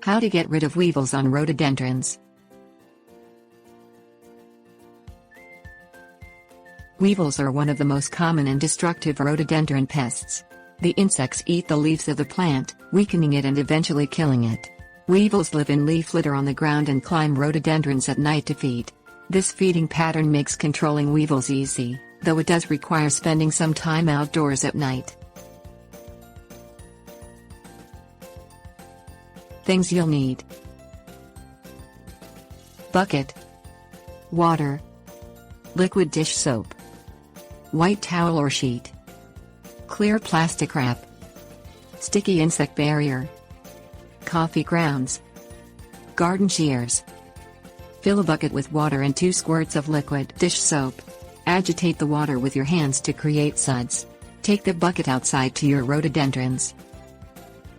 How to get rid of weevils on rhododendrons. Weevils are one of the most common and destructive rhododendron pests. The insects eat the leaves of the plant, weakening it and eventually killing it. Weevils live in leaf litter on the ground and climb rhododendrons at night to feed. This feeding pattern makes controlling weevils easy, though it does require spending some time outdoors at night. Things you'll need: bucket, water, liquid dish soap, white towel or sheet, clear plastic wrap, sticky insect barrier, coffee grounds, garden shears. Fill a bucket with water and 2 squirts of liquid dish soap. Agitate the water with your hands to create suds. Take the bucket outside to your rhododendrons.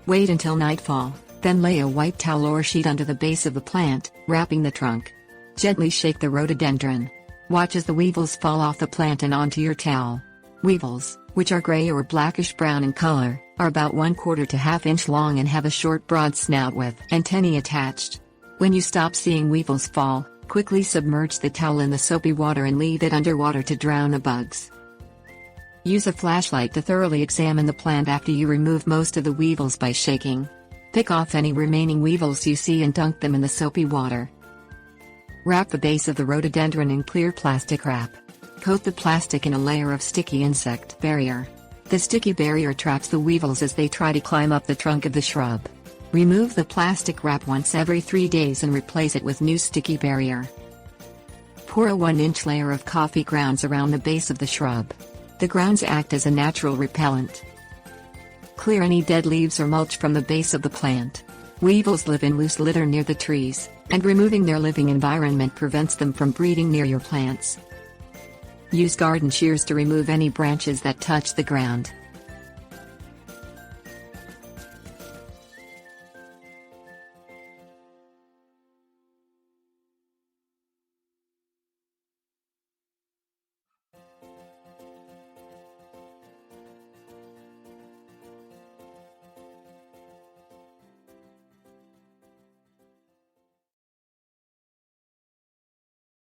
Wait until nightfall, then lay a white towel or sheet under the base of the plant, wrapping the trunk. Gently shake the rhododendron. Watch as the weevils fall off the plant and onto your towel. Weevils, which are gray or blackish brown in color, are about 1/4 to 1/2 inch long and have a short broad snout with antennae attached. When you stop seeing weevils fall, quickly submerge the towel in the soapy water and leave it underwater to drown the bugs. Use a flashlight to thoroughly examine the plant after you remove most of the weevils by shaking. Pick off any remaining weevils you see and dunk them in the soapy water. Wrap the base of the rhododendron in clear plastic wrap. Coat the plastic in a layer of sticky insect barrier. The sticky barrier traps the weevils as they try to climb up the trunk of the shrub. Remove the plastic wrap once every 3 days and replace it with new sticky barrier. Pour a 1-inch layer of coffee grounds around the base of the shrub. The grounds act as a natural repellent. Clear any dead leaves or mulch from the base of the plant. Weevils live in loose litter near the trees, and removing their living environment prevents them from breeding near your plants. Use garden shears to remove any branches that touch the ground.